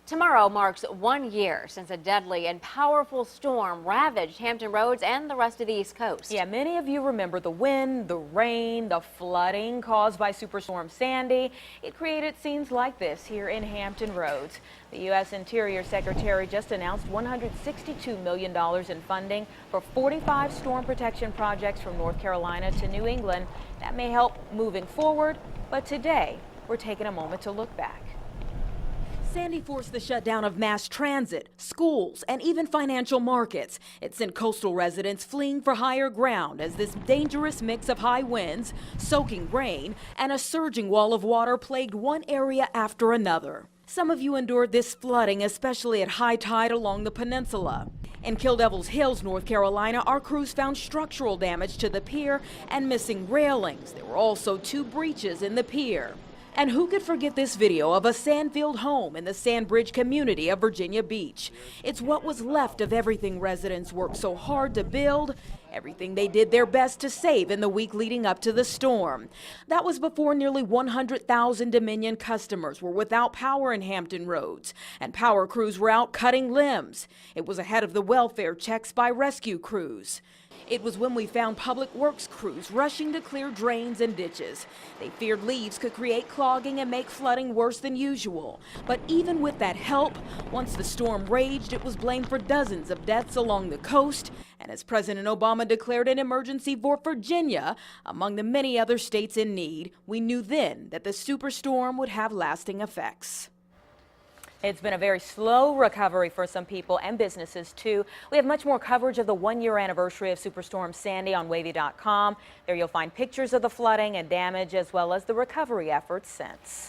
Tomorrow marks 1 year since a deadly and powerful storm ravaged Hampton Roads and the rest of the East Coast. Yeah, many of you remember the wind, the rain, the flooding caused by Superstorm Sandy. It created scenes like this here in Hampton Roads. The U.S. Interior Secretary just announced $162 million in funding for 45 storm protection projects from North Carolina to New England. That may help moving forward, but today we're taking a moment to look back. Sandy forced the shutdown of mass transit, schools, and even financial markets. It sent coastal residents fleeing for higher ground as this dangerous mix of high winds, soaking rain, and a surging wall of water plagued one area after another. Some of you endured this flooding, especially at high tide along the peninsula. In Kill Devil's Hills, North Carolina, our crews found structural damage to the pier and missing railings. There were also 2 breaches in the pier. And who could forget this video of a sand-filled home in the Sandbridge community of Virginia Beach? It's what was left of everything residents worked so hard to build, everything they did their best to save in the week leading up to the storm. That was before nearly 100,000 Dominion customers were without power in Hampton Roads, and power crews were out cutting limbs. It was ahead of the welfare checks by rescue crews. It was when we found public works crews rushing to clear drains and ditches. They feared leaves could create clogging and make flooding worse than usual. But even with that help, once the storm raged, it was blamed for dozens of deaths along the coast. And as President Obama declared an emergency for Virginia, among the many other states in need, we knew then that the superstorm would have lasting effects. It's been a very slow recovery for some people and businesses, too. We have much more coverage of the 1-year anniversary of Superstorm Sandy on wavy.com. There you'll find pictures of the flooding and damage as well as the recovery efforts since.